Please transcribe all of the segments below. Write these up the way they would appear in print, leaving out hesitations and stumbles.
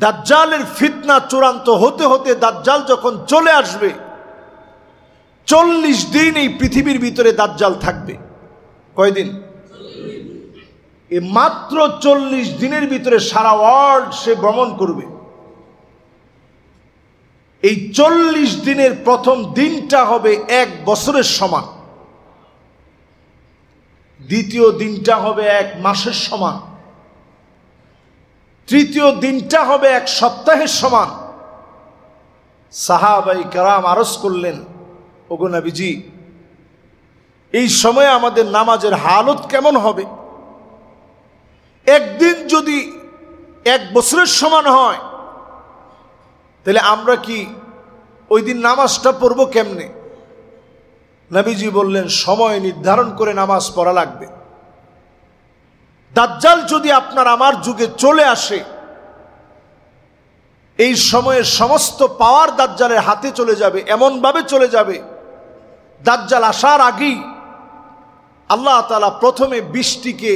দাজ্জালের ফিতনা চূড়ান্ত হতে হতে দাজ্জাল যখন চলে আসবে, 40 দিন এই পৃথিবীর ভিতরে দাজ্জাল থাকবে। কয়দিন? এই মাত্র 40 দিনের ভিতরে সারা ওয়ার্ল্ড সে ভ্রমণ করবে। এই 40 দিনের প্রথম দিনটা হবে 1 বছরের সমান, দ্বিতীয় দিনটা হবে 1 মাসের সমান, তৃতীয় দিনটা হবে 1 সপ্তাহের সমান। সাহাবায়ে কেরাম আরজ করলেন, ওগো নবীজি, এই সময়ে আমাদের নামাজের হালত কেমন হবে? একদিন যদি 1 বছরের সমান হয়, তাহলে আমরা কি ওই দিন নামাজটা পড়ব কেমনে? নবীজি বললেন, সময় নির্ধারণ করে নামাজ পড়া লাগবে। দাজ্জাল যদি আপনার আমার যুগে চলে আসে, এই সময়ের সমস্ত পাওয়ার দাজ্জালের হাতে চলে যাবে, এমনভাবে চলে যাবে, দাজ্জাল আসার আগেই আল্লাহ তাআলা প্রথমে বৃষ্টিকে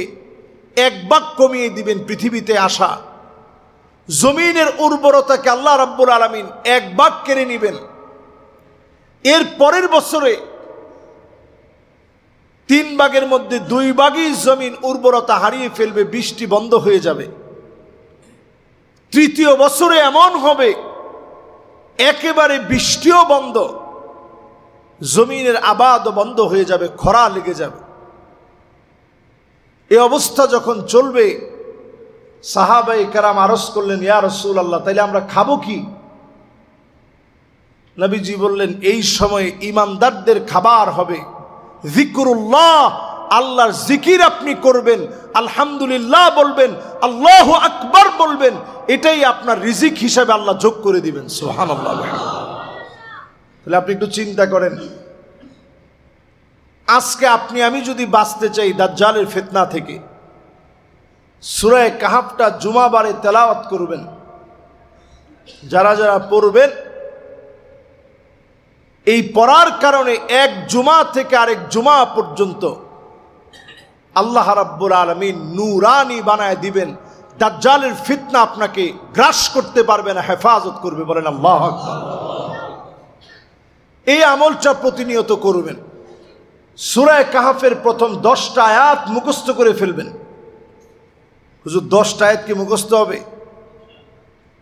1 ভাগ কমিয়ে দিবেন। পৃথিবীতে আসা জমিনের উর্বরতাকে আল্লাহ রাব্বুল আলামিন 1 ভাগ কেড়ে নেবেন। এর পরের বছরে 3 ভাগের মধ্যে 2 ভাগই জমিন উর্বরতা হারিয়ে ফেলবে, বৃষ্টি বন্ধ হয়ে যাবে। তৃতীয় বছরে এমন হবে একেবারে বৃষ্টিও বন্ধ, জমিনের আবাদ বন্ধ হয়ে যাবে, খরা লেগে যাবে। এই অবস্থা যখন চলবে, সাহাবায়ে কেরাম আরজ করলেন, ইয়া রাসূলুল্লাহ, তাইলে আমরা খাবো কি? নবীজি বললেন, এই সময়ে ঈমানদারদের খাবার হবে যিকরুল্লাহ, আল্লাহর জিকির আপনি করবেন, আলহামদুলিল্লাহ বলবেন, আল্লাহু আকবার বলবেন, এটাই আপনার রিজিক হিসাবে আল্লাহ যোগ করে দিবেন। সুবহানাল্লাহ। তাহলে আপনি একটু চিন্তা করেন, আজকে আপনি আমি যদি বাঁচতে চাই দাজ্জালের ফিতনা থেকে, সূরা কাহাফটা জুমাবারে তেলাওয়াত করবেন। যারা যারা পড়বেন, এই পড়ার কারণে 1 জুমা থেকে আরেক জুমা পর্যন্ত আল্লাহ রাব্বুল আলামিন নূরানি বানায় দিবেন। দাজ্জালের ফিতনা আপনাকে গ্রাস করতে পারবে না, হেফাজত করবে। বলেন আল্লাহু আকবার। এই আমলটা প্রতিনিয়ত করবেন। সূরা কাহাফের প্রথম 10টা আয়াত মুখস্থ করে ফেলবেন। হুজুর 10টা আয়াত কি মুখস্থ হবে?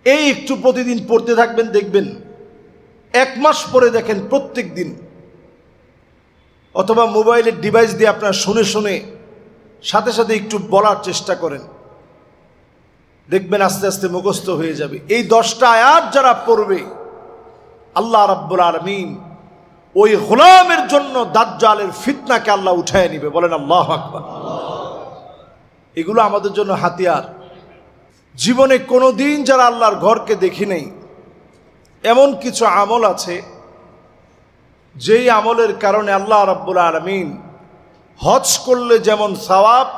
এই একটু প্রতিদিন পড়তে থাকবেন, দেখবেন 1 মাস পরে দেখেন প্রত্যেক দিন, অথবা মোবাইলের ডিভাইস দিয়ে আপনার শুনে শুনে সাথে সাথে একটু বলার চেষ্টা করেন, দেখবেন আস্তে আস্তে মুখস্থ হয়ে যাবে। এই 10টা আয়াত যারা পড়বে, আল্লাহ রাব্বুল আলামিন ওই গোলামের জন্য দাজ্জালের ফিতনাকে আল্লাহ উঠায় নিবে। বলেন আল্লাহু আকবার। এগুলো আমাদের জন্য হাতিয়ার। জীবনে কোনোদিন যারা আল্লাহর ঘরকে দেখি নাই, এমন কিছু আমল আছে যেই আমলের কারণে আল্লাহ রাব্বুল আলামিন হজ করলে যেমন সওয়াব,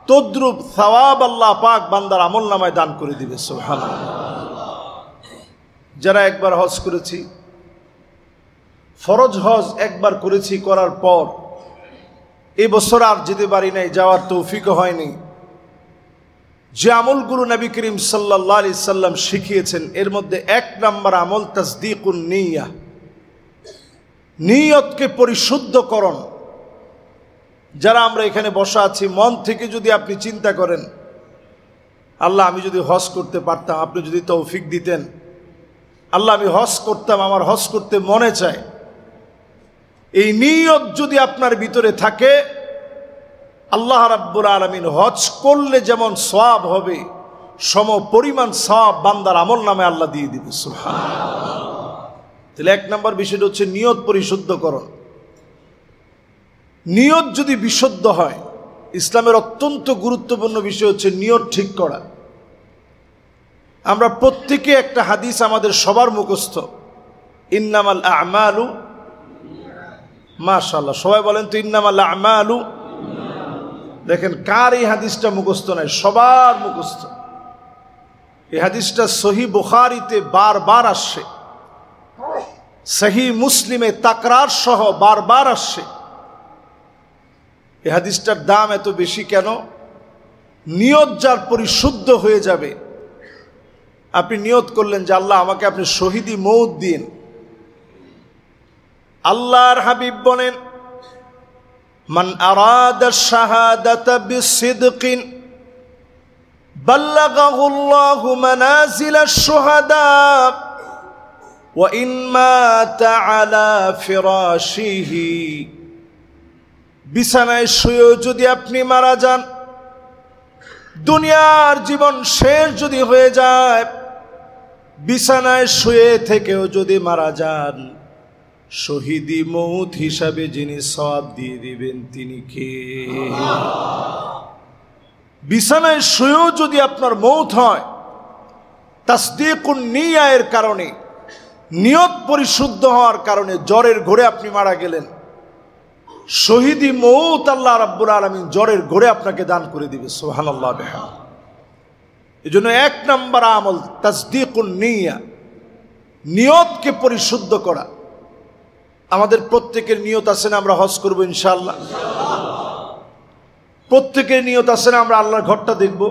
তদ্রূপ সওয়াব আল্লাহ পাক বান্দার আমল নামায় দান করে দিবে। সুবহানাল্লাহ। যারা একবার হজ করেছি, ফরজ হজ একবার করেছি, করার পর এই বছর আর যেতে পারি নাই, যাওয়ার তৌফিকও হয়নি। যে আমলগুলো নবী করিম সাল্লাল্লাহু আলাইহি সাল্লাম শিখিয়েছেন, এর মধ্যে 1 নম্বর আমল তাসদীকুন নিয়্যাহ, নিয়তকে পরিশুদ্ধকরণ। যারা আমরা এখানে বসা আছি, মন থেকে যদি আপনি চিন্তা করেন, আল্লাহ আমি যদি হজ করতে পারতাম, আপনি যদি তৌফিক দিতেন, আল্লাহ আমি হজ করতাম, আমার হজ করতে মনে চায়, এই নিয়ত যদি আপনার ভিতরে থাকে, আল্লাহ রাব্বুল আলামিন হজ করলে যেমন সওয়াব হবে, সম পরিমাণ সওয়াব বান্দার আমল নামে আল্লাহ দিয়ে দিবে। সুবহানাল্লাহ। তাহলে 1 নম্বর বিষয়টা হচ্ছে নিয়ত পরিশুদ্ধকরণ। নিয়ত যদি বিশুদ্ধ হয়, ইসলামের অত্যন্ত গুরুত্বপূর্ণ বিষয় হচ্ছে নিয়ত ঠিক করা। আমরা প্রত্যেকে একটা হাদিস আমাদের সবার মুখস্থ, ইন্নামাল আমালু, মাশাআল্লাহ সবাই বলেন তো ইন্নামাল আমালু। দেখেন কার এই হাদিসটা মুখস্থ নাই, সবার মুখস্থ। এই হাদিসটা সহিহ বুখারীতে বারবার আসছে, সহিহ মুসলিমে তাকরার সহ বারবার আসছে। এই হাদিসটার দাম এত বেশি কেন? নিয়ত যার পরিশুদ্ধ হয়ে যাবে, আপনি নিয়ত করলেন যে আল্লাহ আমাকে আপনি শহীদি মৌত দিন। আল্লাহর হাবিব বলেন, মান আরাদা শাহাদাতা বিসিদকিন বাল্লাগাহুল্লাহু মানাজিলাশ শুহাদা ওয়া ইন মাতা আলা ফিরাশিহি। বিছানায় শুয়ে যদি আপনি মারা যান, দুনিয়ার জীবন শেষ যদি হয়ে যায়, বিছানায় শুয়ে থেকেও যদি মারা যান, শহীদি মৌত হিসাবে যিনি সওয়াব দিয়ে দিবেন তিনি কে? বিছানায় শুয়েও যদি আপনার মৌত হয়, তাসদীকুন নিয়ায়ের কারণে, নিয়ত পরিশুদ্ধ হওয়ার কারণে জ্বরের ঘোরে আপনি মারা গেলেন, শহীদি মৌত আল্লাহ রাব্বুল আলামিন জ্বরের ঘোরে আপনাকে দান করে দিবে। সুবহানাল্লাহ বিহামদিহি। এজন্য 1 নম্বর আমল তাসদীকুন নিয়া, নিয়তকে পরিশুদ্ধ করা। আমাদের প্রত্যেকের নিয়ত আছে না আমরা হজ করব ইনশাআল্লাহ? প্রত্যেকের নিয়ত আছে না আমরা আল্লাহর ঘরটা দেখব?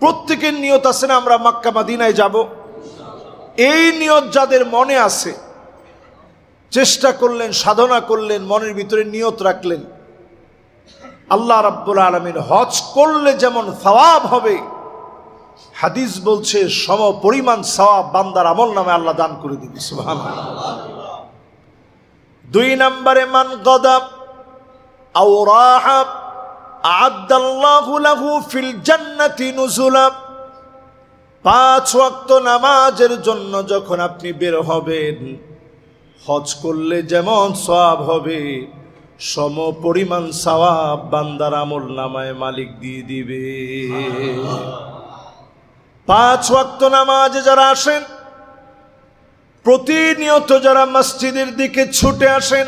প্রত্যেকের নিয়ত আছে না আমরা মক্কা মদিনায় যাব? এই নিয়ত যাদের মনে আছে, চেষ্টা করলেন, সাধনা করলেন, মনের ভিতরে নিয়ত রাখলেন, আল্লাহ রাব্বুল আলামিন হজ করলে যেমন সওয়াব হবে, হাদিস বলছে সম পরিমাণ সওয়াব বান্দার আমল নামে আল্লাহ দান করে দিবে। সুবহানাল্লাহ। 2 নম্বরে মান গাদাব আও রাহা আ'আদাল্লাহু লাহু ফিল জান্নাতি নুজুলা। 5 ওয়াক্ত নামাজের জন্য যখন আপনি বের হবেন, হজ করলে যেমন সওয়াব হবে, সম পরিমাণ সওয়াব বান্দার আমল নামায় মালিক দিয়ে দিবে। 5 ওয়াক্ত নামাজে যারা আসেন, প্রতিনিয়ত যারা মসজিদের দিকে ছুটে আসেন,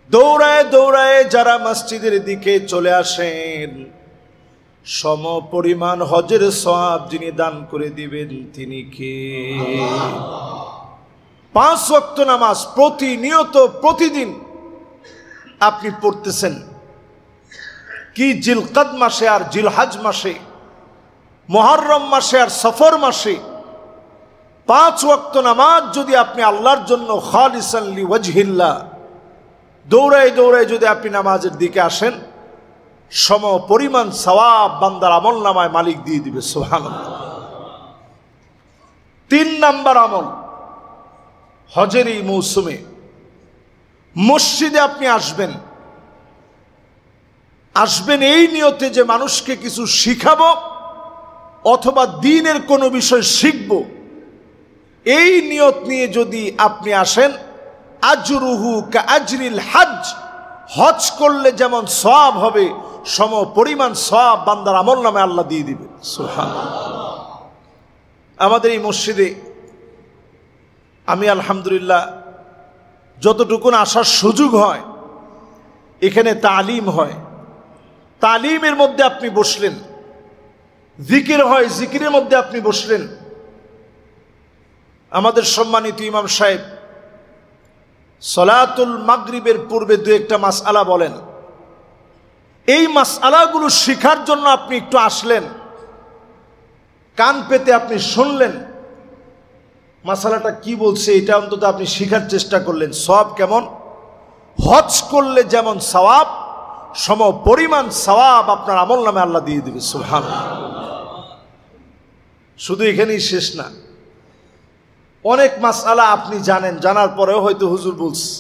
দৌড়ায় দৌড়ায় যারা মসজিদের দিকে চলে আসেন, সম পরিমাণ হজের সওয়াব যিনি দান করে দিবেন তিনি কে? 5 ওয়াক্ত নামাজ প্রতিনিয়ত প্রতিদিন আপনি পড়তেছেন। কি জিলকাদ মাসে আর জিলহজ মাসে, মুহররম মাসে আর সফর মাসে 5 ওয়াক্ত নামাজ যদি আপনি আল্লাহর জন্য খালিসান লিওয়াজহিল্লাহ দৌড়ায় দৌড়ায় যদি আপনি নামাজের দিকে আসেন, সম পরিমাণ সওয়াব বান্দার আমল নামায় মালিক দিয়ে দিবে। সুবহানাল্লাহ। 3 নম্বর আমল, হজের এই মৌসুমে মসজিদে আপনি আসবেন, আসবেন এই নিয়তে যে মানুষকে কিছু শিখাবো অথবা দ্বীনের কোনো বিষয় শিখব। এই নিয়ত নিয়ে যদি আপনি আসেন, আজরুহু কা আজরিল হজ, হজ করলে যেমন সওয়াব হবে, সম পরিমাণ সওয়াব বান্দার আমল নামে আল্লাহ দিয়ে দিবে। সুবহানাল্লাহ। আমাদের এই মসজিদে আমি আলহামদুলিল্লাহ যতটুকুন আসার সুযোগ হয়, এখানে তালিম হয়, তালিমের মধ্যে আপনি বসলেন, জিকির হয়, জিকিরের মধ্যে আপনি বসলেন। আমাদের সম্মানিত ইমাম সাহেব সলাতুল মাগরিবের পূর্বে 2-1টা মাসআলা বলেন। এই মাসআলাগুলো শেখার জন্য আপনি একটু আসলেন, কান পেতে আপনি শুনলেন, মাসআলাটা কি বলছে এটা অন্তত আপনি শেখার চেষ্টা করলেন। সওয়াব কেমন? হজ করলে যেমন সওয়াব, সম পরিমাণ সওয়াব আপনার আমল নামে আল্লাহ দিয়ে দিবে। সুবহানাল্লাহ। শুধু এখানেই শেষ না, অনেক মাসআলা আপনি জানেন, জানার পরেও হয়তো হুজুর বলছে,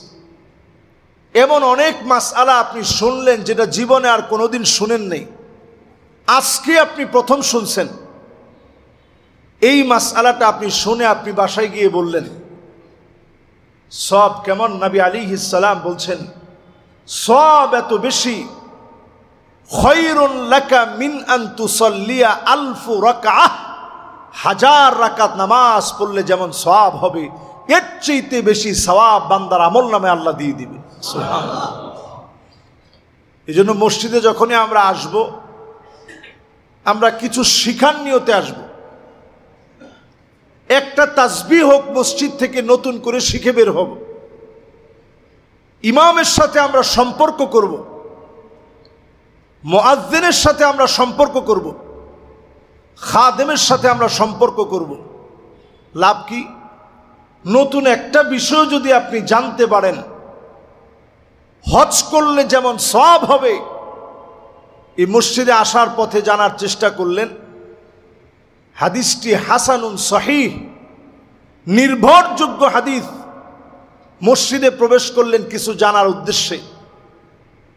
এমন অনেক মাসআলা আপনি শুনলেন যেটা জীবনে আর কোনোদিন শুনেন নেই, আজকে আপনি প্রথম শুনছেন। এই মাসআলাটা আপনি শুনে আপনি বাসায় গিয়ে বললেন, সওয়াব কেমন? নবী আলাইহিস সালাম বলছেন, সওয়াব এত বেশি, খায়রুন লাকা মিন আন তুসাল্লিয়া আলফু রাকআহ, 1000 রাকাত নামাজ পড়লে যেমন সওয়াব হবে, এর চাইতে বেশি সওয়াব বান্দার আমল নামে আল্লাহ দিয়ে দিবে। সুবহানাল্লাহ। এই জন্য মসজিদে যখনই আমরা আসব, আমরা কিছু শিখার নিয়তে আসব। একটা তাসবিহ হোক মসজিদ থেকে নতুন করে শিখে বের হব, ইমামের সাথে আমরা সম্পর্ক করব, মুয়াজ্জিনের সাথে আমরা সম্পর্ক করব, খাদেমের সাথে আমরা সম্পর্ক করব। লাভ কি? নতুন একটা বিষয় যদি আপনি জানতে পারেন, হজ করলে যেমন সওয়াব হবে, এই মসজিদে আসার পথে জানার চেষ্টা করলেন, হাদিসটি হাসানুন সহিহ, নির্ভরযোগ্য হাদিস। মসজিদে প্রবেশ করলেন কিছু জানার উদ্দেশ্যে।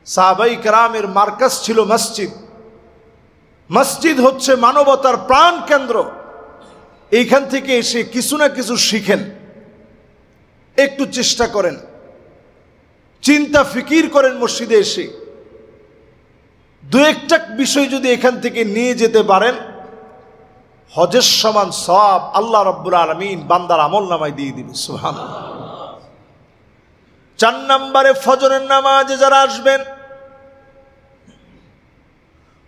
সাহাবাই কেরামের মার্কাজ ছিল মসজিদ। মসজিদ হচ্ছে মানবতার প্রাণ কেন্দ্র। এইখান থেকে এসে কিছু না কিছু শিখেন। একটু চেষ্টা করেন, চিন্তা ফিকির করেন, মসজিদে এসে দু একটা বিষয় যদি এখান থেকে নিয়ে যেতে পারেন, হজের সমান সওয়াব আল্লাহ রাব্বুল আলামিন বান্দার আমলনামায় দিয়ে দিবে। সুবহানাল্লাহ। 4 নম্বরে ফজরের নামাজে যারা আসবেন,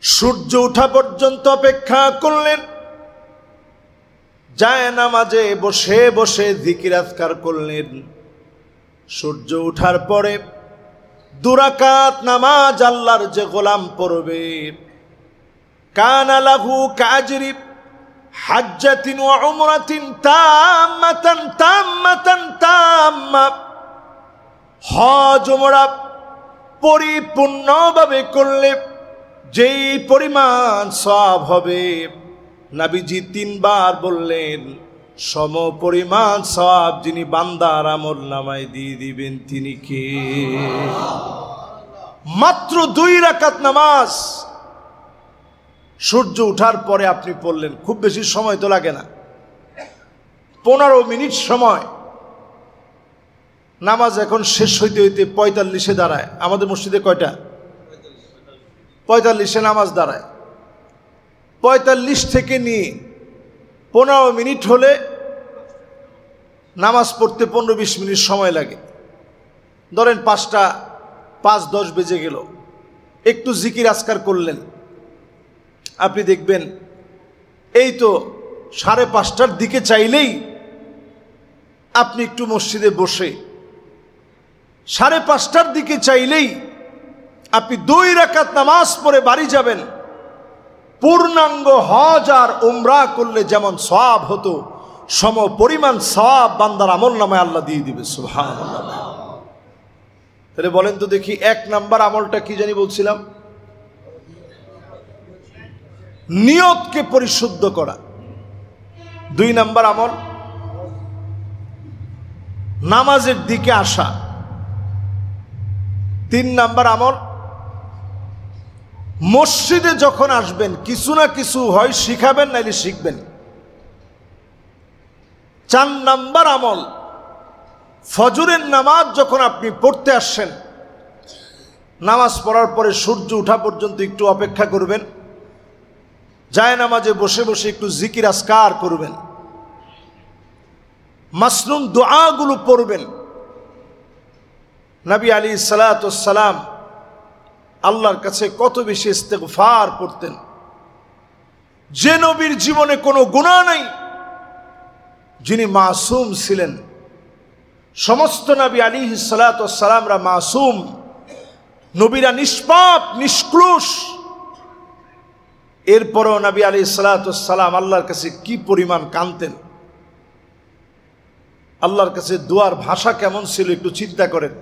সূর্য ওঠা পর্যন্ত অপেক্ষা করলেন, যায় নামাজে বসে বসে জিকির আজকার করলেন। সূর্য ওঠার পরে 2 রাকাত নামাজ আল্লাহর যে গোলাম পড়বে, কানা লাহু কাজরি হাজ্জাতিন ওয়া উমরাতিন তাম্মাতান তাম্মাতান তাম্মা, হজ উমরা পরিপূর্ণভাবে করলে যেই পরিমাণ সওয়াব হবে, নবীজি 3 বার বললেন, সম পরিমাণ সওয়াব যিনি বান্দার আমলনামায় দিয়ে দিবেন তিনি কে? মাত্র 2 রাকাত নামাজ সূর্য ওঠার পরে আপনি পড়লেন। খুব বেশি সময় তো লাগে না, 15 মিনিট সময়। নামাজ এখন শেষ হইতে হইতে 45-এ দাঁড়ায়। আমাদের মসজিদে কয়টা? 45-এ নামাজ দাঁড়ায়। 45 থেকে নিয়ে 15 মিনিট হলে নামাজ পড়তে 15-20 মিনিট সময় লাগে। ধরেন 5টা 5-10 বেজে গেল, একটু জিকির আজকার করলেন, আপনি দেখবেন এই তো 5:30টার দিকে চাইলেই আপনি একটু মসজিদে বসে 5:30টার দিকে চাইলেই আপনি 2 রাকাত নামাজ পড়ে বাড়ি যাবেন। পূর্ণাঙ্গ হজ আর উমরা করলে যেমন সওয়াব হতো, সম পরিমাণ সওয়াব বান্দার আমলনামায় আল্লাহ দিয়ে দিবে। সুবহানাল্লাহ। তাহলে বলেন তো দেখি, 1 নাম্বার আমলটা কি জানি বলছিলাম? নিয়তকে পরিশুদ্ধ করা। 2 নাম্বার আমল নামাজের দিকে আসা। 3 নাম্বার আমল মসজিদে যখন আসবেন কিছু না কিছু হয় শিখাবেন, নাইলে শিখবেন। 4 নাম্বার আমল ফজরের নামাজ যখন আপনি পড়তে আসছেন, নামাজ পড়ার পরে সূর্য ওঠা পর্যন্ত একটু অপেক্ষা করবেন, যায় নামাজে বসে বসে একটু জিকির আজকার করবেন, মাসনুন দোয়াগুলো পড়বেন। নবী আলাইহিস সালাতু ওয়াস সালাম আল্লাহর কাছে কত বেশি ইস্তেগফার করতেন। যে নবীর জীবনে কোনো গুনাহ নাই, যিনি মাসুম ছিলেন। সমস্ত নবী আলাইহিস সালাতু ওয়াস সালামরা মাসুম, নবীরা নিষ্পাপ নিষ্কলুষ। এরপরও নবী আলাইহিস সালাতু ওয়াস সালাম আল্লাহর কাছে কি পরিমাণ কাঁদতেন। আল্লাহর কাছে দোয়ার ভাষা কেমন ছিল একটু চিন্তা করেন।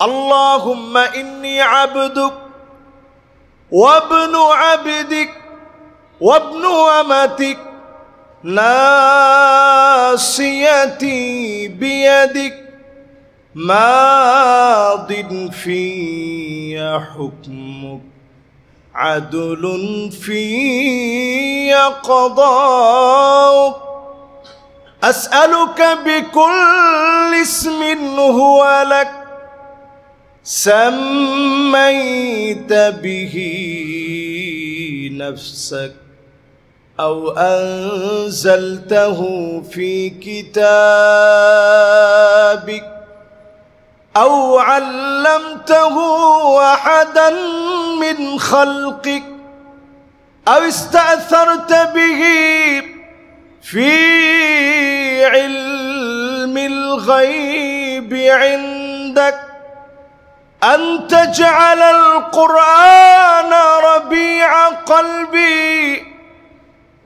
আল্লাহুম্মা ইন্নী আবদুক ওয়া ইবনু আবদিক ওয়া ইবনু আমাতিক নাসিয়াতি বিয়াদিক মাদিন ফিয়া হুকমুক আদলুন ফিয়া কদাউক আসআলুকা বিকুল্লি ইসমিন হুয়া লাক سميت به نفسك أو أنزلته في كتابك أو علمته أحدا من خلقك أو استأثرت به في علم الغيب عندك أن تجعل القرآن ربيع قلبي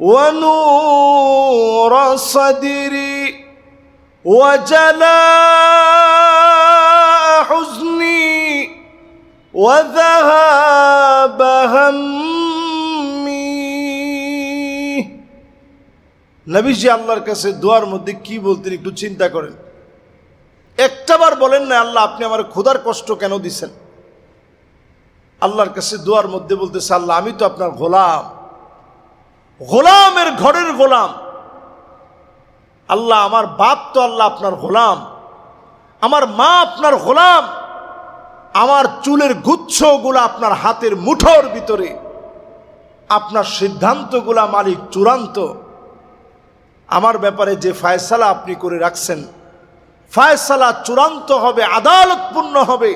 ونور صدري وجلاء حزني وذهاب همي। নবীজি আল্লাহর কাছে দোয়ার মধ্যে কি বলতেন একটু চিন্তা করেন। একটাবার বলেন না আল্লাহ আপনি আমার ক্ষুধার কষ্ট কেন দিছেন। আল্লাহর কাছে দোয়ার মধ্যে বলতেছে আল্লাহ আমি তো আপনার গোলাম, গোলামের ঘরের গোলাম। আল্লাহ আমার বাপ তো আল্লাহ আপনার গোলাম, আমার মা আপনার গোলাম, আমার চুলের গুচ্ছগুলো আপনার হাতের মুঠোর ভিতরে, আপনার সিদ্ধান্তগুলা মালিক চূড়ান্ত। আমার ব্যাপারে যে ফায়সালা আপনি করে রাখছেন, ফায়সালা চূড়ান্ত হবে, আদালতপূর্ণ হবে।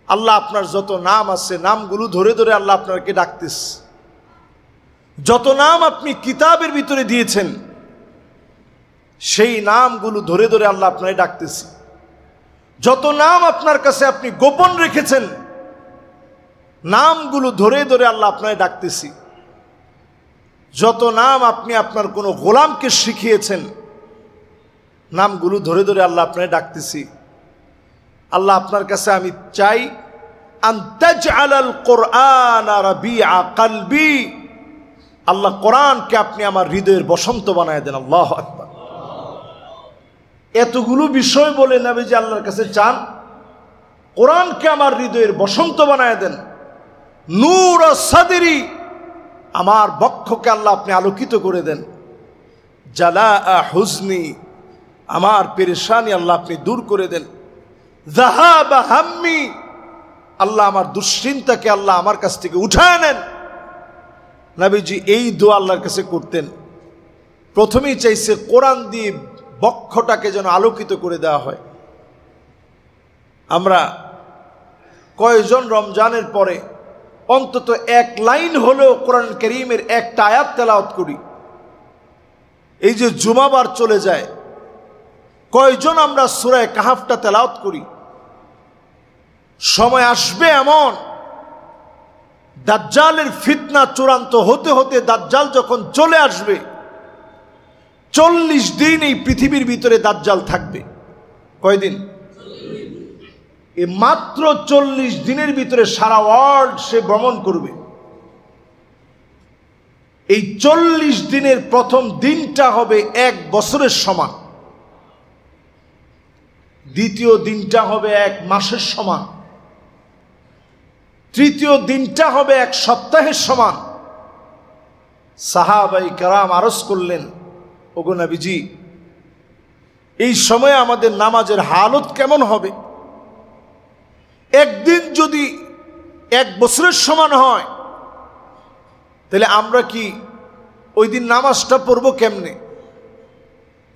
আল্লাহ আপনার যত নাম আছে নামগুলো ধরে ধরে আল্লাহ আপনাকে ডাকতেছে। যত নাম আপনি কিতাবের ভিতরে দিয়েছেন সেই নামগুলো ধরে ধরে আল্লাহ আপনাকে ডাকতেছে। যত নাম আপনার কাছে আপনি গোপন রেখেছেন নামগুলো ধরে ধরে আল্লাহ আপনাকে ডাকতেছি। যত নাম আপনি আপনার কোনো গোলামকে শিখিয়েছেন নামগুলো ধরে ধরে আল্লাহ আপনাকে ডাকতেছি। আল্লাহ আপনার কাছে আমি চাই আনতাজআলাল কোরআন রাবিআ কলবি, আল্লাহ কোরআনকে আপনি আমার হৃদয়ের বসন্ত বানায় দেন। আল্লাহু আকবার। এতগুলো বিষয় বলে নবীজি আল্লাহর কাছে চান কোরআনকে আমার হৃদয়ের বসন্ত বানায় দেন। নূর সাদরি, আমার বক্ষকে আল্লাহ আপনি আলোকিত করে দেন। জালাআ হুজনি, আমার পেরেশানি আল্লাহ আপনি দূর করে দেন। যাহাবা হাম্মি, আল্লাহ আমার দুশ্চিন্তাকে আল্লাহ আমার কাছ থেকে উঠায় নেন। নবীজি এই দোয়া আল্লাহর কাছে করতেন। প্রথমেই চাইছে কোরআন দিয়ে বক্ষটাকে যেন আলোকিত করে দেওয়া হয়। আমরা কয়জন রমজানের পরে অন্তত এক লাইন হলেও কোরআন কারীমের একটা আয়াত তেলাওয়াত করি? এই যে জুমাবার চলে যায়, কয়জন আমরা সূরা কাহাফটা তেলাওয়াত করি? সময় আসবে এমন, দাজ্জালের ফিতনা চূড়ান্ত হতে হতে দাজ্জাল যখন চলে আসবে, 40 দিন এই পৃথিবীর ভিতরে দাজ্জাল থাকবে। কয়দিন? এই মাত্র 40 দিনের ভিতরে সারা ওয়ার্ল্ড সে ভ্রমণ করবে। এই 40 দিনের প্রথম দিনটা হবে 1 বছরের সমান, দ্বিতীয় দিনটা হবে 1 মাসের সমান, তৃতীয় দিনটা হবে 1 সপ্তাহের সমান। সাহাবায়ে কেরাম আরজ করলেন, ওগো নবীজি এই সময়ে আমাদের নামাজের হালত কেমন হবে? একদিন যদি 1 বছরের সমান হয় তাহলে আমরা কি ওই দিন নামাজটা পড়ব কেমনে?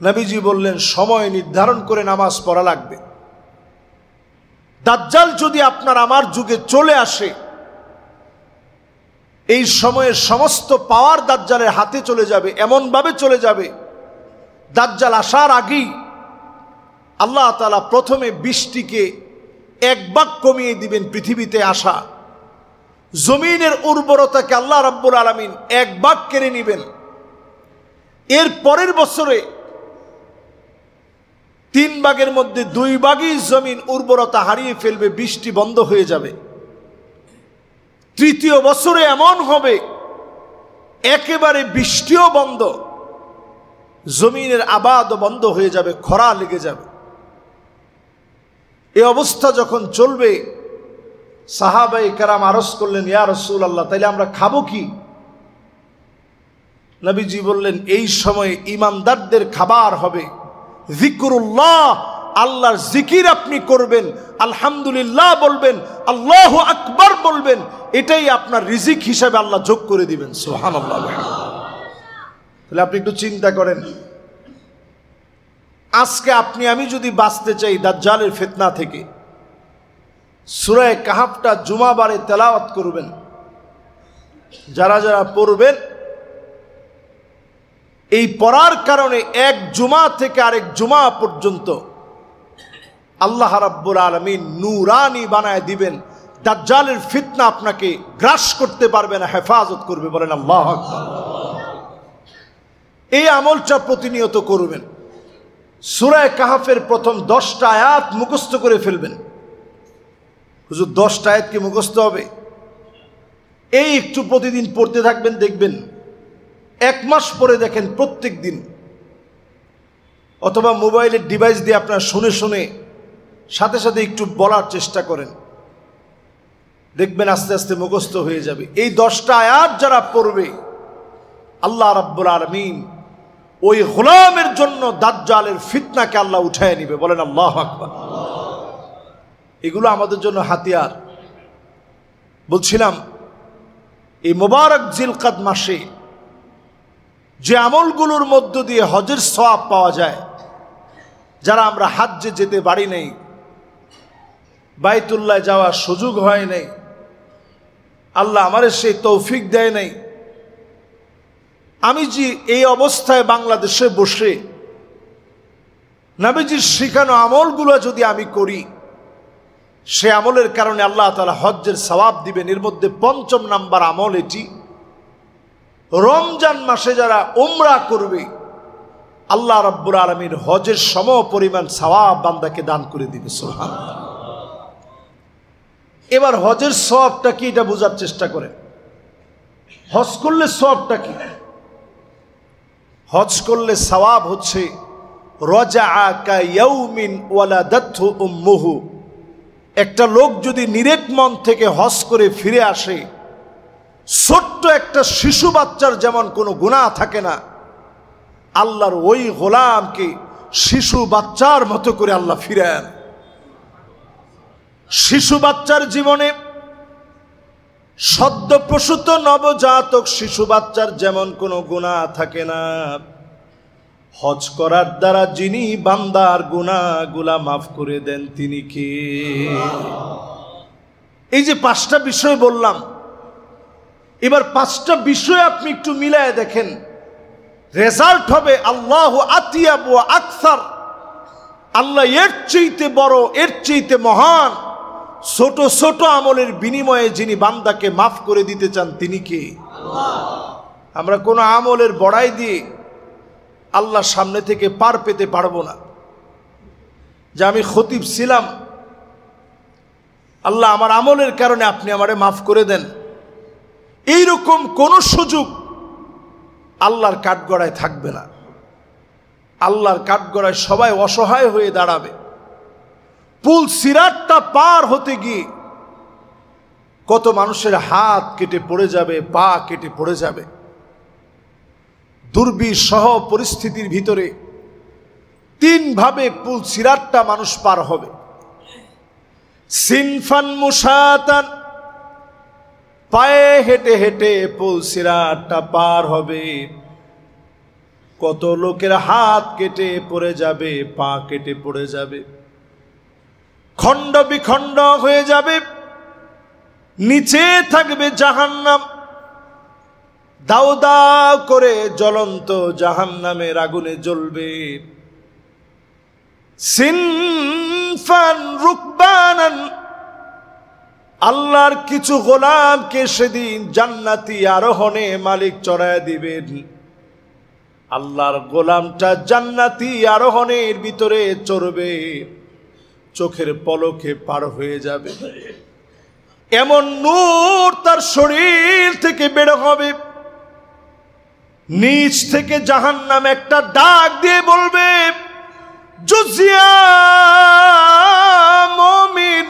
নবীজি বললেন সময় নির্ধারণ করে নামাজ পড়া লাগবে। দাজ্জাল যদি আপনার আমার যুগে চলে আসে, এই সময়ের সমস্ত পাওয়ার দাজ্জালের হাতে চলে যাবে, এমনভাবে চলে যাবে দাজ্জাল আসার আগেই আল্লাহ তাআলা প্রথমে বৃষ্টিকে 1 ভাগ কমিয়ে দিবেন। পৃথিবীতে আসা জমিনের উর্বরতাকে আল্লাহ রাব্বুল আলামিন 1 ভাগ কেড়ে নেবেন। এর পরের বছরে 3 ভাগের মধ্যে 2 ভাগই জমিন উর্বরতা হারিয়ে ফেলবে, বৃষ্টি বন্ধ হয়ে যাবে। তৃতীয় বছরে এমন হবে একেবারে বৃষ্টিও বন্ধ, জমিনের আবাদও বন্ধ হয়ে যাবে, খরা লেগে যাবে। এই অবস্থা যখন চলবে, সাহাবায়ে কেরাম আরজ করলেন, ইয়া রাসূলুল্লাহ তাইলে আমরা খাবো কি? নবীজি বললেন এই সময়ে ঈমানদারদের খাবার হবে যিকরুল্লাহ, আল্লাহর জিকির আপনি করবেন, আলহামদুলিল্লাহ বলবেন, আল্লাহু আকবার বলবেন, এটাই আপনার রিজিক হিসাবে আল্লাহ যোগ করে দিবেন। সুবহানাল্লাহ। তাহলে আপনি একটু চিন্তা করেন, আজকে আপনি আমি যদি বাঁচতে চাই দাজ্জালের ফিতনা থেকে, সূরা কাহাফটা জুমাবারে তেলাওয়াত করবেন। যারা যারা পড়বেন, এই পড়ার কারণে 1 জুমা থেকে আরেক জুমা পর্যন্ত আল্লাহ রাব্বুল আলামিন নূরানি বানায় দিবেন, দাজ্জালের ফিতনা আপনাকে গ্রাস করতে পারবে না, হেফাজত করবে। বলেন আল্লাহু আকবার। এই আমলটা প্রতিনিয়ত করবেন। সূরা কাহফের প্রথম 10টা আয়াত মুখস্থ করে ফেলবেন। হুজুর 10টা আয়াত কি মুখস্থ হবে? এই একটু প্রতিদিন পড়তে থাকবেন, দেখবেন 1 মাস পরে দেখেন প্রত্যেক দিন, অথবা মোবাইলের ডিভাইস দিয়ে আপনারা শুনে শুনে সাথে সাথে একটু বলার চেষ্টা করেন, দেখবেন আস্তে আস্তে মুখস্থ হয়ে যাবে। এই 10টা আয়াত যারা পড়বে, আল্লাহ রাব্বুল আলামিন ওই গোলামের জন্য দাজ্জালের ফিতনাকে আল্লাহ উঠায় নিবে। বলেন আল্লাহু আকবার। এগুলো আমাদের জন্য হাতিয়ার। বলছিলাম, এই মোবারক জিলকাদ মাসে যে আমলগুলোর মধ্য দিয়ে হজের সওয়াব পাওয়া যায়, যারা আমরা হাজ্জে যেতে পারি নাই, বাইতুল্লাহ যাওয়ার সুযোগ হয় নাই, আল্লাহ আমাদের সেই তৌফিক দেয় নাই, আমি যে এই অবস্থায় বাংলাদেশে বসে নবীজির শিখানো আমলগুলো যদি আমি করি, সে আমলের কারণে আল্লাহ তাআলা হজ্জের সওয়াব দিবেন। এর মধ্যে ৫ম নাম্বার আমল এটি, রমজান মাসে যারা উমরা করবে, আল্লাহ রাব্বুল আলামিন হজের সম পরিমাণ সওয়াব বান্দাকে দান করে দিবে। সুবহানাল্লাহ। এবার হজের সওয়াবটা কি, এটা বোঝার চেষ্টা করেন। হজ করলে সওয়াবটা কি? হজ করলে সওয়াব হচ্ছে রাজাআ কা ইয়াউমিন ওয়ালাদাতহু উম্মুহু। একটা লোক যদি নিরেট মন থেকে হজ করে ফিরে আসে, ছোট্ট একটা শিশু বাচ্চার যেমন কোনো গুনাহ থাকে না, আল্লাহর ওই গোলামকে শিশু বাচ্চার মতো করে আল্লাহ ফিরে আনেন। শিশু বাচ্চার জীবনে, সদ্য প্রসূত নবজাতক শিশু বাচ্চার যেমন কোনো গুনাহ থাকে না, হজ করার দ্বারা যিনি বান্দার গুনাহগুলা মাফ করে দেন তিনি কে? এই যে 5টা বিষয় বললাম, এবার 5টা বিষয় আপনি একটু মিলায় দেখেন, রেজাল্ট হবে আল্লাহু আতিয়াব ওয়া আকসার। আল্লাহ এর চাইতে বড়, এর চাইতে মহান ছোট ছোট আমলের বিনিময়ে যিনি বান্দাকে মাফ করে দিতে চান তিনি কে? আমরা কোনো আমলের বড়াই দিয়ে আল্লাহর সামনে থেকে পার পেতে পারবো না। যে আমি খতিব ছিলাম, আল্লাহ আমার আমলের কারণে আপনি আমারে মাফ করে দেন, এইরকম কোন সুযোগ আল্লাহর কাঠগড়ায় থাকবে না। আল্লাহর কাঠগড়ায় সবাই অসহায় হয়ে দাঁড়াবে। পুল সিরাতটা পার হতে গিয়ে কত মানুষের হাত কেটে পড়ে যাবে, পা কেটে পড়ে যাবে। দুর্বিষহ পরিস্থিতির ভিতরে 3 ভাবে পুল সিরাতটা মানুষ পার হবে। সিনফান মুসাতান, পায়ে হেঁটে হেঁটে পুল সিরাতটা পার হবে। কত লোকের হাত কেটে পড়ে যাবে, পা কেটে পড়ে যাবে, খণ্ড বিখণ্ড হয়ে যাবে। নিচে থাকবে জাহান্নাম, দাউ দাউ করে জ্বলন্ত জাহান্নামের আগুনে জ্বলবে। সিনফান রুকবানান, আল্লাহর কিছু গোলামকে সেদিন জান্নাতি আরোহণে মালিক চড়ায় দিবেন। আল্লাহর গোলামটা জান্নাতি আরোহণের ভিতরে চড়বে, চোখের পলকে পার হয়ে যাবে। এমন নূর তার শরীর থেকে বের হবে, নিচ থেকে জাহান্নাম একটা ডাক দিয়ে বলবে, জুজিয়া মুমিন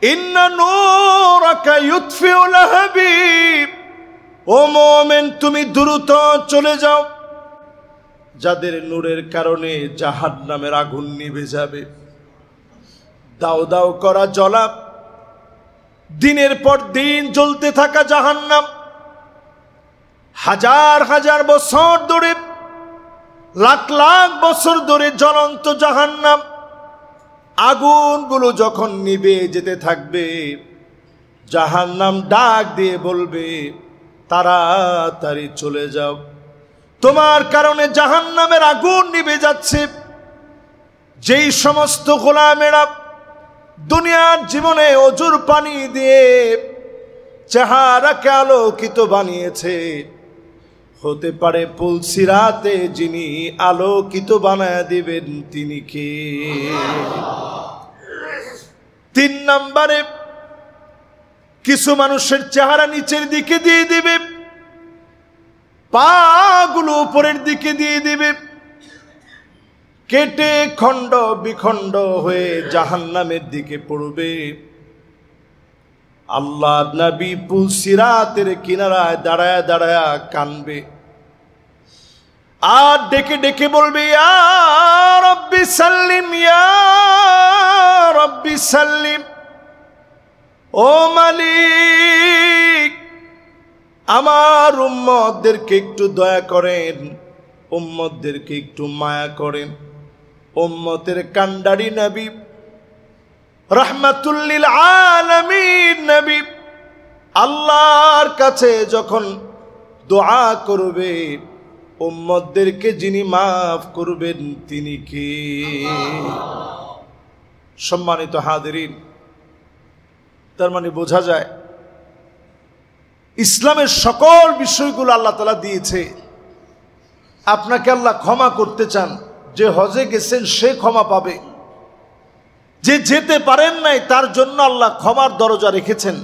ইন্না নূরাকা ইউতফিউ লাহাবি। ও মুমিন, তুমি দ্রুত চলে যাও, যাদের নূরের কারণে জাহান্নামের আগুন নিভে যাবে। দাও দাও করা জ্বলা, দিনের পর দিন জ্বলতে থাকা জাহান্নাম, হাজার হাজার বছর ধরে, লাখ লাখ বছর ধরে জ্বলন্ত জাহান্নাম, আগুনগুলো যখন নিভে যেতে থাকবে, জাহান্নাম ডাক দিয়ে বলবে, তাড়াতাড়ি চলে যাও, তোমার কারণে জাহান্নামের আগুন নিভে যাচ্ছে। যেই সমস্ত গোলামেরা দুনিয়ার জীবনে অজুর পানি দিয়ে চেহারাকে আলোকিত বানিয়েছে, হতে পারে পুলসিরাতে যিনি আলোকিত বানায় দিবেন তিনি কে? 3 নম্বরে কিছু মানুষের চেহারা নিচের দিকে দিয়ে দিবে, পাগুলো উপরের দিকে দিয়ে দিবে, কেটে খণ্ড বিখণ্ড হয়ে জাহান্নামের দিকে পড়বে। আল্লাহ নবী পুলসিরাতের কিনারায় দাঁড়ায় দাঁড়ায় কানবে আর ডেকে ডেকে বলবে, ইয়া রব্বি সাল্লিম, ইয়া রব্বি সাল্লিম। ও মালিক, আমার উম্মতদেরকে একটু দয়া করেন, উম্মতদেরকে একটু মায়া করেন। উম্মতের কান্ডারি নবী, রাহমাতুল লিল আলামিন নবী আল্লাহর কাছে যখন দোয়া করবে, উম্মতদেরকে যিনি মাফ করবেন তিনি কে? সম্মানিত হাজিরিন, তার মানে বোঝা যায় ইসলামের সকল বিষয়গুলো আল্লাহ তাআলা দিয়েছে। আপনাকে আল্লাহ ক্ষমা করতে চান, যে হজে গেছেন সে ক্ষমা পাবে, যে যেতে পারেন নাই তার জন্য আল্লাহ ক্ষমার দরজা রেখেছেন।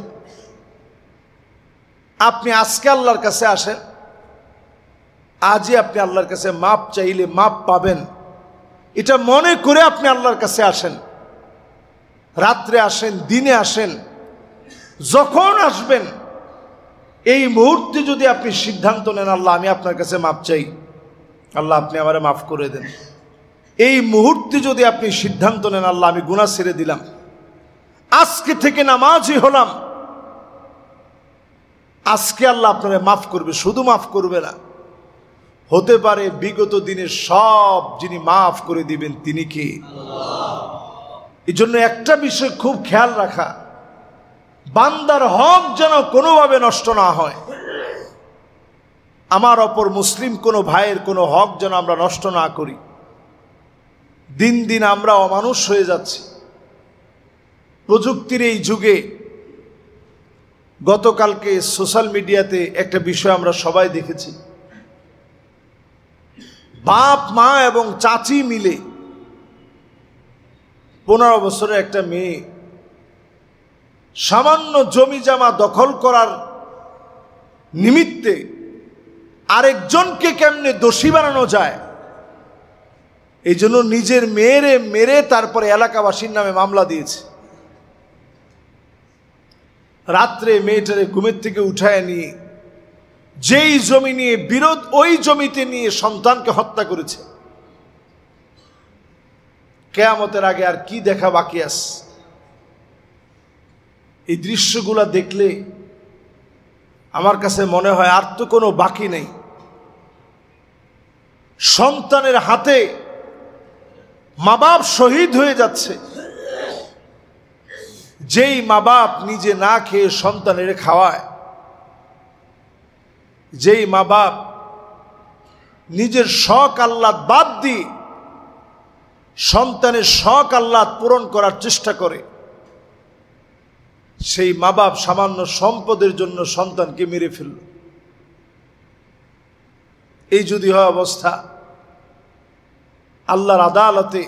আপনি আজকে আল্লাহর কাছে আসেন, আজই আপনি আল্লাহর কাছে মাপ চাইলে মাপ পাবেন, এটা মনে করে আপনি আল্লাহর কাছে আসেন। রাত্রে আসেন, দিনে আসেন, যখন আসবেন, এই মুহূর্তে যদি আপনি সিদ্ধান্ত নেন, আল্লাহ আমি আপনার কাছে মাপ চাই, আল্লাহ আপনি আমারে মাফ করে দেন, এই মুহূর্তে যদি আপনি সিদ্ধান্ত নেন, আল্লাহ আমি গুনাহ ছেড়ে দিলাম, আজকে থেকে নামাজি হলাম, আজকে আল্লাহ আপনারে মাফ করবে। শুধু মাফ করবে না, হতে পারে বিগত দিনের সব যিনি মাফ করে দিবেন তিনি কে? এই জন্য একটা বিষয় খুব খেয়াল রাখা, বান্দার হক যেন কোনোভাবে নষ্ট না হয়। আমার অপর মুসলিম কোনো ভাইয়ের কোনো হক যেন আমরা নষ্ট না করি। দিন দিন আমরা অমানুষ হয়ে যাচ্ছি প্রযুক্তির এই যুগে। গতকালকে সোশ্যাল মিডিয়াতে একটা বিষয় আমরা সবাই দেখেছি, বাপ মা এবং চাচি মিলে 15 বছরের একটা মেয়ে সামান্য জমি জমা দখল করার নিমিত্তে আরেকজনকে কেমনে দোষী বানানো যায়, এই জন্য নিজের মেয়েরে মেরে তারপরে এলাকাবাসীর নামে মামলা দিয়েছে। রাত্রে মেয়েটারে ঘুমের থেকে উঠায় নিয়ে যেই জমি নিয়ে বিরোধ, ওই জমিতে নিয়ে সন্তানকে হত্যা করেছে। কিয়ামতের আগে আর কি দেখা বাকি আছে? এই দৃশ্যগুলো দেখলে আমার কাছে মনে হয় আর তো কোনো বাকি নেই। সন্তানের হাতে মা বাপ শহীদ হয়ে যাচ্ছে। যেই মা বাপ নিজে না খেয়ে সন্তানের খাওয়ায়, যেই মা বাপ নিজের শখ আহ্লাদ বাদ দিয়ে সন্তানের শখ আহ্লাদ পূরণ করার চেষ্টা করে, সেই মা বাপ সামান্য সম্পদের জন্য সন্তানকে মেরে ফেলল। এই যদি হয় অবস্থা, আল্লাহর আদালতে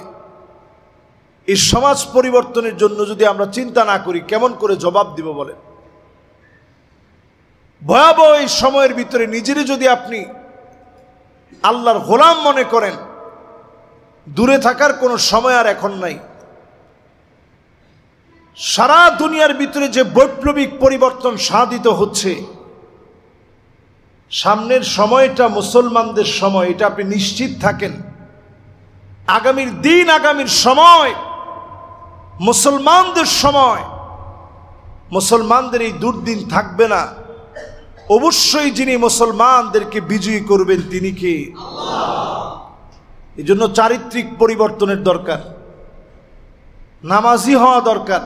এই সমাজ পরিবর্তনের জন্য যদি আমরা চিন্তা না করি, কেমন করে জবাব দিব বলেন? ভয়াবহ এই সময়ের ভিতরে নিজেরই যদি আপনি আল্লাহর গোলাম মনে করেন, দূরে থাকার কোনো সময় আর এখন নাই। সারা দুনিয়ার ভিতরে যে বৈপ্লবিক পরিবর্তন সাধিত হচ্ছে, সামনের সময়টা মুসলমানদের সময়, এটা আপনি নিশ্চিত থাকেন। আগামীর দিন, আগামীর সময় মুসলমানদের সময়। মুসলমানদের এই দুর্দিন থাকবে না। অবশ্যই যিনি মুসলমানদেরকে বিজয়ী করবেন তিনি কে? এই জন্য চারিত্রিক পরিবর্তনের দরকার, নামাজি হওয়া দরকার।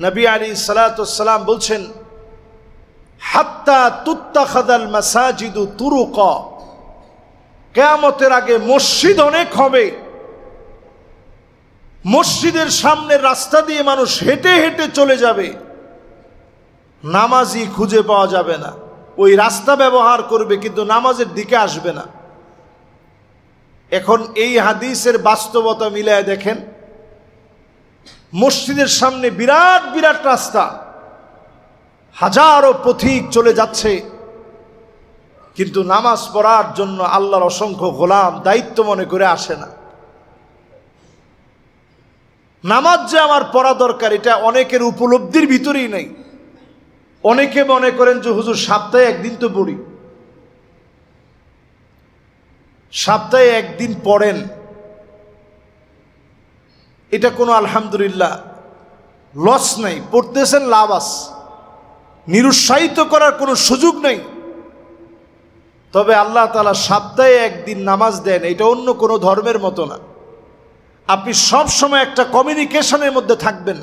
নবী আলাইহিস সালাতু ওয়াস সালাম বলছেন, হাত্তা তুত্তাখাযাল মাসাজিদু তুরুকা, কিয়ামতের আগে মসজিদ অনেক হবে, মসজিদের সামনের রাস্তা দিয়ে মানুষ হেঁটে হেঁটে চলে যাবে, নামাজি খুঁজে পাওয়া যাবে না। ওই রাস্তা ব্যবহার করবে কিন্তু নামাজের দিকে আসবে না। এখন এই হাদিসের বাস্তবতা মিলায় দেখেন, মসজিদের সামনে বিরাট বিরাট রাস্তা, হাজারো পথিক চলে যাচ্ছে, কিন্তু নামাজ পড়ার জন্য আল্লাহর অসংখ্য গোলাম দায়িত্ব মনে করে আসে না। নামাজ যে আমার পড়া দরকার এটা অনেকের উপলব্ধির ভিতরেই নেই। অনেকে মনে করেন যে হুজুর সপ্তাহে একদিন তো পড়ি, সপ্তাহে একদিন পড়েন, এটা কোনো আলহামদুলিল্লাহ লস নাই, পড়তেছেন লাভ আছে, নিরুৎসাহিত করার কোনো সুযোগ নেই। তবে আল্লাহ তাআলা সপ্তাহে একদিন নামাজ দেন, এটা অন্য কোনো ধর্মের মতো না। আপনি সব সময় একটা কমিউনিকেশনের মধ্যে থাকবেন।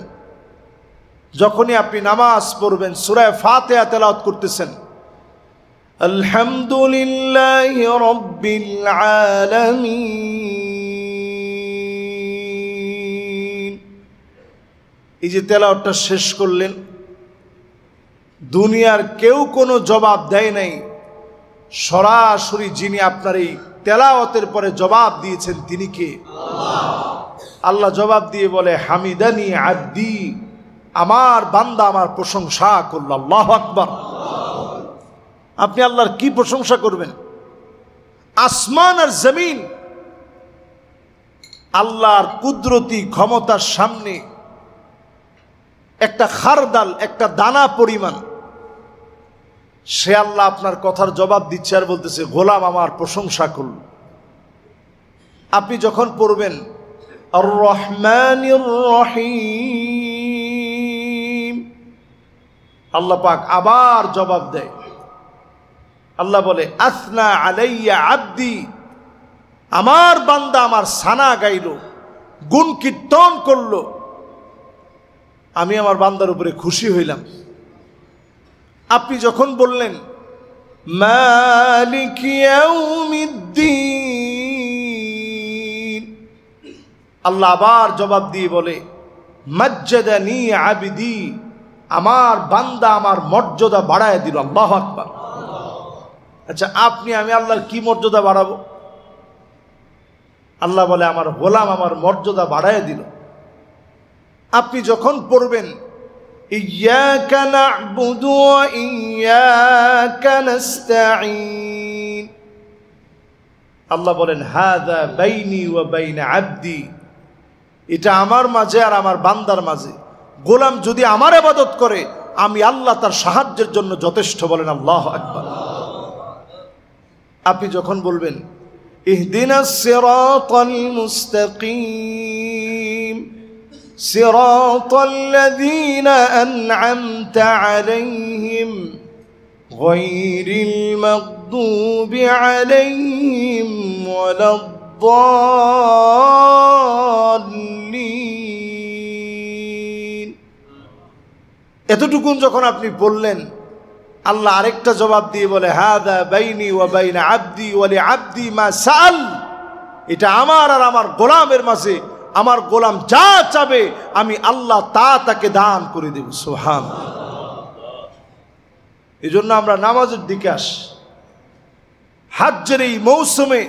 যখনই আপনি নামাজ পড়বেন, সূরা ফাতিহা তেলাওয়াত করতেছেন, আলহামদুলিল্লাহি রাব্বিল আলামিন, এই যে তেলাওয়াতটা শেষ করলেন, দুনিয়ার কেউ কোনো জবাব দেয় নাই, সরাসরি যিনি আপনার এই তেলাওয়াতের পরে জবাব দিয়েছেন তিনি কে? আল্লাহ জবাব দিয়ে বলে, হামিদানি আব্দি, আমার বান্দা আমার প্রশংসা করল। আল্লাহু আকবার। আপনি আল্লাহর কি প্রশংসা করবেন? আসমান আর জমিন আল্লাহর কুদরতি ক্ষমতার সামনে একটা খারদাল, একটা দানা পরিমাণ। সে আল্লাহ আপনার কথার জবাব দিচ্ছে আর বলতেছে, গোলাম আমার প্রশংসা করল। আপনি যখন পড়বেন আর রহমানির রহিম, আল্লাহ পাক আবার জবাব দেয়। আল্লাহ বলে, আসনা আলাইয়া আব্দি, আমার বান্দা আমার সানা গাইল, গুণ কীর্তন করল, আমি আমার বান্দার উপরে খুশি হইলাম। আপনি যখন বললেন মালিক ইয়াউমিদ্দিন, আল্লাহ আবার জবাব দিয়ে বলে, মাজ্জাদানি আবিদি, আমার বান্দা আমার মর্যাদা বাড়ায় দিল। আল্লাহু আকবার। আচ্ছা, আমি আল্লাহর কি মর্যাদা বাড়াবো? আল্লাহ বলে, আমার গোলাম আমার মর্যাদা বাড়ায় দিল। আপনি যখন পড়বেন ইয়্যাকা না'বুদু ওয়া ইয়্যাকা নাস্তাঈন, আল্লাহ বলেন, হাযা বাইনি ওয়া বাইনা আবদি, এটা আমার মাঝে আর আমার বান্দার মাঝে। গোলাম যদি আমার ইবাদত করে, আমি আল্লাহ তার সাহায্যের জন্য যথেষ্ট। বলেন আল্লাহু আকবার। আপনি যখন বলবেন ইহদিনাস সিরাতাল মুস্তাকিম, সিরাতাল লাযীনা আন'আমতা আলাইহিম গায়রিল মাগদুবি আলাইহিম ওয়ালাদ-দাল্লিন, এতটুকুন যখন আপনি বললেন, আল্লাহ আরেকটা জবাব দিয়ে বলে, হাযা বাইনি ওয়া বাইনা আবদি ওয়া লিআবদি মা সাআল, এটা আমার আর আমার গোলামের মাঝে, আমার গোলাম যা চাবে আমি আল্লাহ তা তাকে দান করে দেব। সুবহানাল্লাহ। এজন্য আমরা নামাজের দিকে আসি। হজ্জের এই মৌসুমে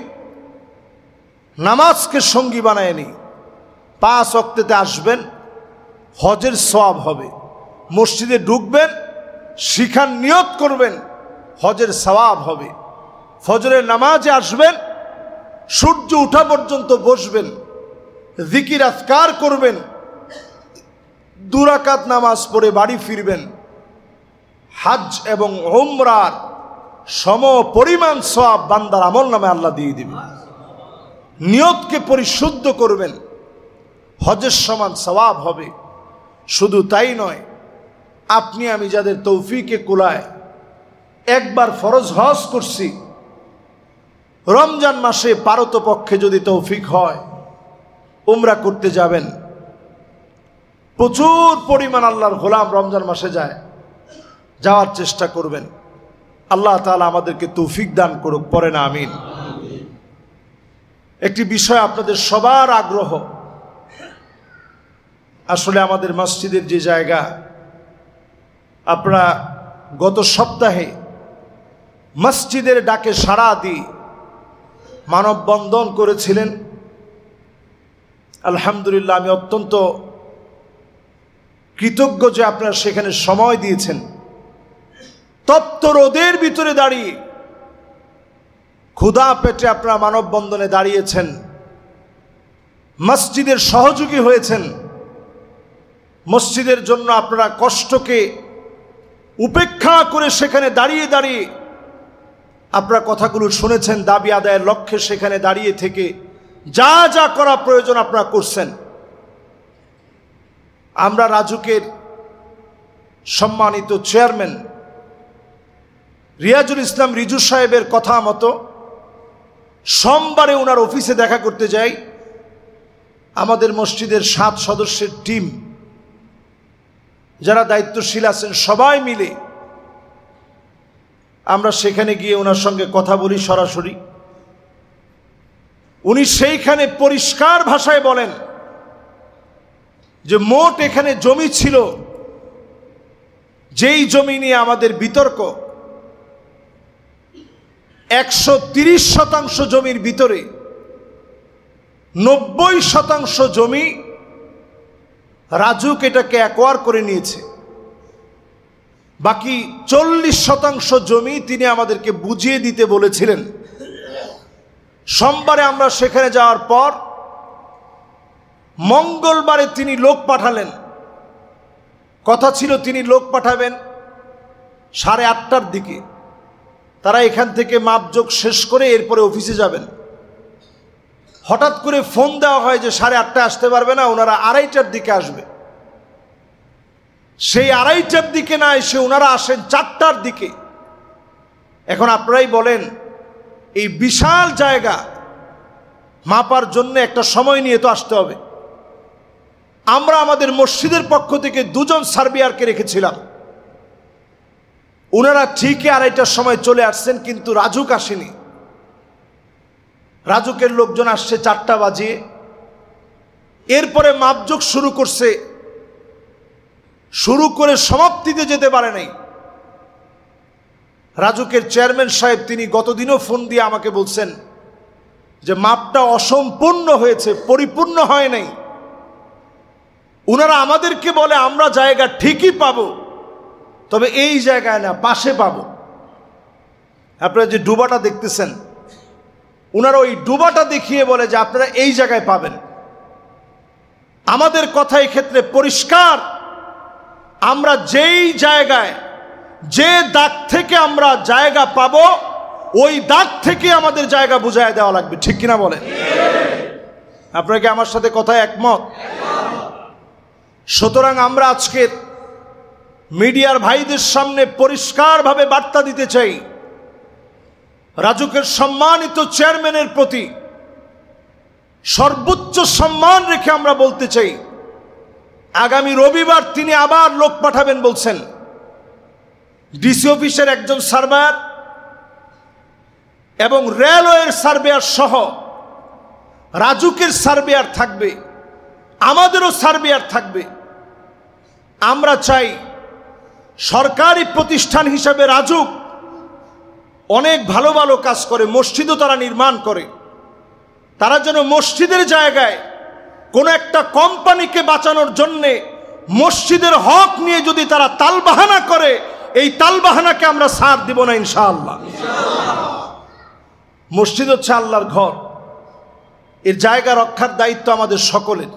নামাজকে সঙ্গী বানায় নি। 5 ওয়াক্তেতে আসবেন, হজের সওয়াব হবে। মসজিদে ঢুকবেন, শিখার নিয়ত করবেন, হজের সওয়াব হবে। ফজরের নামাজে আসবেন, সূর্য ওঠা পর্যন্ত বসবেন, জিকির আজকার করবেন, 2 রাকাত নামাজ পড়ে বাড়ি ফিরবেন। হজ এবং উমরার সম পরিমাণ সওয়াব বান্দার আমলনামে আল্লাহ দিয়ে দিবেন। নিয়তকে পরিশুদ্ধ করবেন, হজের সমান সওয়াব হবে। শুধু তাই নয়, আপনি আমি যাদের তৌফিকে কুলায় একবার ফরজ হজ করছি, রমজান মাসে পারতপক্ষে যদি তৌফিক হয় উমরা করতে যাবেন। প্রচুর পরিমাণ আল্লাহর গোলাম রমজান মাসে যায়, যাওয়ার চেষ্টা করবেন। আল্লাহ তাআলা আমাদেরকে তৌফিক দান করুক, পড়ে না আমিন। একটি বিষয় আপনাদের সবার আগ্রহ, আসলে আমাদের মসজিদের যে জায়গা, আপনারা গত সপ্তাহে মসজিদের ডাকে সাড়া দিয়ে মানববন্ধন করেছিলেন। আলহামদুলিল্লাহ, আমি অত্যন্ত কৃতজ্ঞ যে আপনারা সেখানে সময় দিয়েছেন। তপ্ত রোদের ভিতরে দাঁড়িয়ে ক্ষুধা পেটে আপনারা মানববন্ধনে দাঁড়িয়েছেন, মসজিদের সহযোগী হয়েছেন। মসজিদের জন্য আপনারা কষ্টকে উপেক্ষা করে সেখানে দাঁড়িয়ে দাঁড়িয়ে আপনারা কথাগুলো শুনেছেন, দাবি আদায়ের লক্ষ্যে সেখানে দাঁড়িয়ে থেকে যা যা করা প্রয়োজন আপনারা করছেন। আমরা রাজুকের সম্মানিত চেয়ারম্যান রিয়াজুল ইসলাম রিজু সাহেবের কথা মতো সোমবারে ওনার অফিসে দেখা করতে যাই। আমাদের মসজিদের 7 সদস্যের টিম, যারা দায়িত্বশীল আছেন, সবাই মিলে আমরা সেখানে গিয়ে ওনার সঙ্গে কথা বলি সরাসরি। উনি সেইখানে পরিষ্কার ভাষায় বলেন যে মোট এখানে জমি ছিল, যেই জমি নিয়ে আমাদের বিতর্ক, 130% জমির ভিতরে 90% জমি রাজুক এটাকে অ্যাকোয়ার করে নিয়েছে। বাকি 40% জমি তিনি আমাদেরকে বুঝিয়ে দিতে বলেছিলেন। সোমবারে আমরা সেখানে যাওয়ার পর মঙ্গলবারে তিনি লোক পাঠালেন। কথা ছিল তিনি লোক পাঠাবেন 8:30টার দিকে। তারা এখান থেকে মাপজোক শেষ করে এরপরে অফিসে যাবেন। হঠাৎ করে ফোন দেওয়া হয় যে 8:30টায় আসতে পারবে না, ওনারা 2:30টার দিকে আসবে। সেই 2:30টার দিকে না এসে ওনারা আসেন 4টার দিকে। এখন আপনারাই বলেন, এই বিশাল জায়গা মাপার জন্য একটা সময় নিয়ে তো আসতে হবে। আমরা আমাদের মসজিদের পক্ষ থেকে 2 জন সার্বিয়ারকে রেখেছিলাম। ওনারা ঠিকই 2:30টার সময় চলে আসছেন, কিন্তু রাজুক আসেনি। রাজুকের লোকজন আসছে 4টা বাজিয়ে। এরপরে মাপজোক শুরু করছে, শুরু করে সমাপ্তিতে যেতে পারে নাই। রাজুকের চেয়ারম্যান সাহেব তিনি গতদিনও ফোন দিয়ে আমাকে বলছেন যে মাপটা অসম্পূর্ণ হয়েছে, পরিপূর্ণ হয় নাই। ওনারা আমাদেরকে বলে আমরা জায়গা ঠিকই পাবো, তবে এই জায়গায় না, পাশে পাবো। আপনারা যে ডুবাটা দেখতেছেন, ওনারা ওই ডুবাটা দেখিয়ে বলে যে আপনারা এই জায়গায় পাবেন। আমাদের কথা এই ক্ষেত্রে পরিষ্কার, আমরা যেই জায়গায়, যে দাগ থেকে আমরা জায়গা পাবো, ওই দাগ থেকে আমাদের জায়গা বুঝায় দেওয়া লাগবে। ঠিক কিনা বলেন? আপনারা কি আমার সাথে কথায় একমত? সুতরাং আমরা আজকের মিডিয়ার ভাইদের সামনে পরিষ্কারভাবে বার্তা দিতে চাই, রাজুকের সম্মানিত চেয়ারম্যানের প্রতি সর্বোচ্চ সম্মান রেখে আমরা বলতে চাই, আগামী রবিবার তিনি আবার লোক পাঠাবেন বলছেন। ডিসি অফিসের একজন সার্ভেয়ার এবং রেলওয়ের সার্ভেয়ার সহ রাজুকের সার্ভেয়ার থাকবে, আমাদেরও সার্ভেয়ার থাকবে। আমরা চাই সরকারি প্রতিষ্ঠান হিসাবে রাজুক অনেক ভালো ভালো কাজ করে, মসজিদও তারা নির্মাণ করে। তারা যেন মসজিদের জায়গায় কোনো একটা কোম্পানিকে বাঁচানোর জন্যে মসজিদের হক নিয়ে যদি তারা তালবাহানা করে, এই তালবাহানাকে আমরা ছাড় দিব না ইনশাআল্লাহ। মসজিদ হচ্ছে আল্লাহর ঘর, এর জায়গা রক্ষার দায়িত্ব আমাদের সকলের।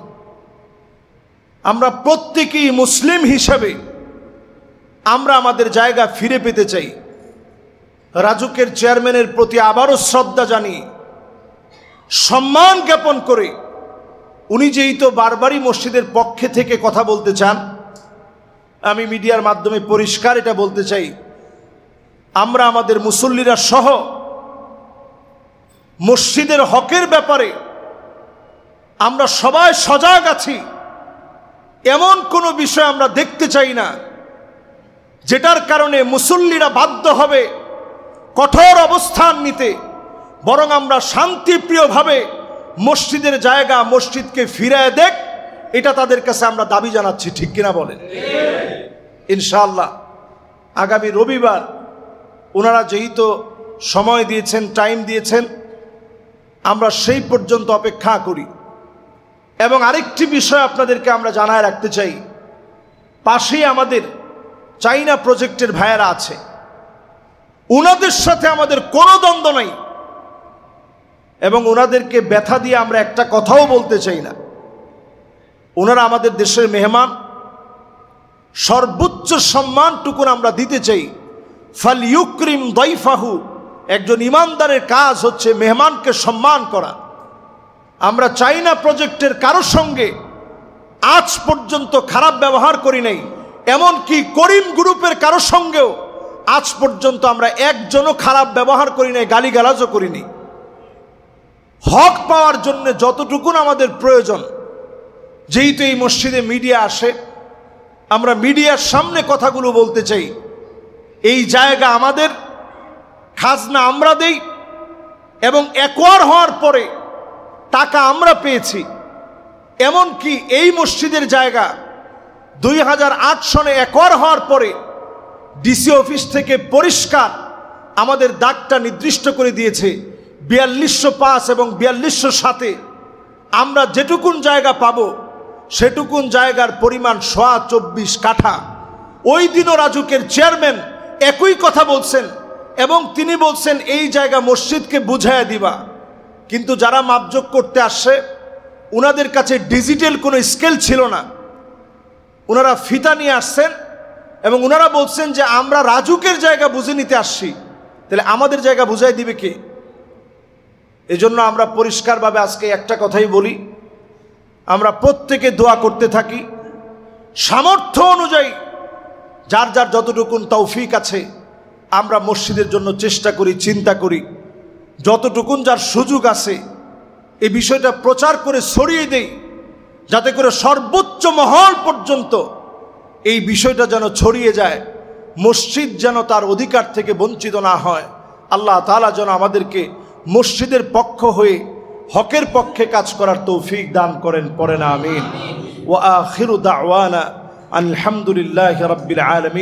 আমরা প্রত্যেকেই মুসলিম হিসাবে আমরা আমাদের জায়গা ফিরে পেতে চাই। রাজুকের চেয়ারম্যানের প্রতি আবারও শ্রদ্ধা জানিয়ে, সম্মান জ্ঞাপন করে, উনি যেই তো বারবারই মসজিদের পক্ষে থেকে কথা বলতে চান, আমি মিডিয়ার মাধ্যমে পরিষ্কার এটা বলতে চাই, আমরা আমাদের মুসল্লিরা সহ মসজিদের হকের ব্যাপারে আমরা সবাই সজাগ আছি। এমন কোনো বিষয় আমরা দেখতে চাই না যেটার কারণে মুসল্লিরা বাধ্য হবে কঠোর অবস্থান নিতে, বরং আমরা শান্তিপ্রিয়ভাবে মসজিদের জায়গা মসজিদকে ফিরায় দেখ, এটা তাদের কাছে আমরা দাবি জানাচ্ছি, ঠিক কিনা বলেন? ইনশাআল্লাহ আগামী রবিবার ওনারা যেহেতু সময় দিয়েছেন, টাইম দিয়েছেন, আমরা সেই পর্যন্ত অপেক্ষা করি। এবং আরেকটি বিষয় আপনাদেরকে আমরা জানায় রাখতে চাই, পাশেই আমাদের চাইনা প্রজেক্টের ভাইয়েরা আছে, ওনাদের সাথে আমাদের কোনো দ্বন্দ্ব নাই এবং ওনাদেরকে ব্যথা দিয়ে আমরা একটা কথাও বলতে চাই না। ওনারা আমাদের দেশের মেহমান, সর্বোচ্চ সম্মানটুকুন আমরা দিতে চাই। ফালইউকরিম দাইফাহু, একজন ইমানদারের কাজ হচ্ছে মেহমানকে সম্মান করা। আমরা চাইনা প্রজেক্টের কারোর সঙ্গে আজ পর্যন্ত খারাপ ব্যবহার করি নাই, এমনকি করিম গ্রুপের কারোর সঙ্গেও আজ পর্যন্ত আমরা একজনও খারাপ ব্যবহার করি নাই, গালিগালাজও করিনি। হক পাওয়ার জন্য যতটুকুন আমাদের প্রয়োজন, যেহেতু এই মসজিদে মিডিয়া আসে, আমরা মিডিয়ার সামনে কথাগুলো বলতে চাই। এই জায়গা আমাদের, খাজনা আমরা দেই এবং একোয়ার হওয়ার পরে টাকা আমরা পেয়েছি। এমনকি এই মসজিদের জায়গা 2008 সনে একোয়ার হওয়ার পরে ডিসি অফিস থেকে পরিষ্কার আমাদের দাগটা নির্দিষ্ট করে দিয়েছে 4205 এবং 4207। আমরা যেটুকুন জায়গা পাবো সেটুকুন জায়গার পরিমাণ 24 কাঠা। ওই দিনও রাজুকের চেয়ারম্যান একই কথা বলছেন এবং তিনি বলছেন এই জায়গা মসজিদকে বুঝাইয়া দিবা। কিন্তু যারা মাপজোক করতে আসছে ওনাদের কাছে ডিজিটাল কোনো স্কেল ছিল না, ওনারা ফিতা নিয়ে আসছেন এবং ওনারা বলছেন যে আমরা রাজুকের জায়গা বুঝে নিতে আসছি, তাহলে আমাদের জায়গা বুঝাই দিবে কে? এজন্য আমরা পরিষ্কারভাবে আজকে একটা কথাই বলি, আমরা প্রত্যেকে দোয়া করতে থাকি, সামর্থ্য অনুযায়ী যার যার যতটুকুন তৌফিক আছে আমরা মসজিদের জন্য চেষ্টা করি, চিন্তা করি। যতটুকুন যার সুযোগ আছে এই বিষয়টা প্রচার করে ছড়িয়ে দেই, যাতে করে সর্বোচ্চ মহল পর্যন্ত এই বিষয়টা যেন ছড়িয়ে যায়, মসজিদ যেন তার অধিকার থেকে বঞ্চিত না হয়। আল্লাহ তাআলা যেন আমাদেরকে মসজিদের পক্ষ হয়ে হকের পক্ষে কাজ করার তৌফিক দান করেন, পড়েন আমিন। ওয়া আখিরু দাওয়ানা আলহামদুলিল্লাহি রাব্বিল আলামিন।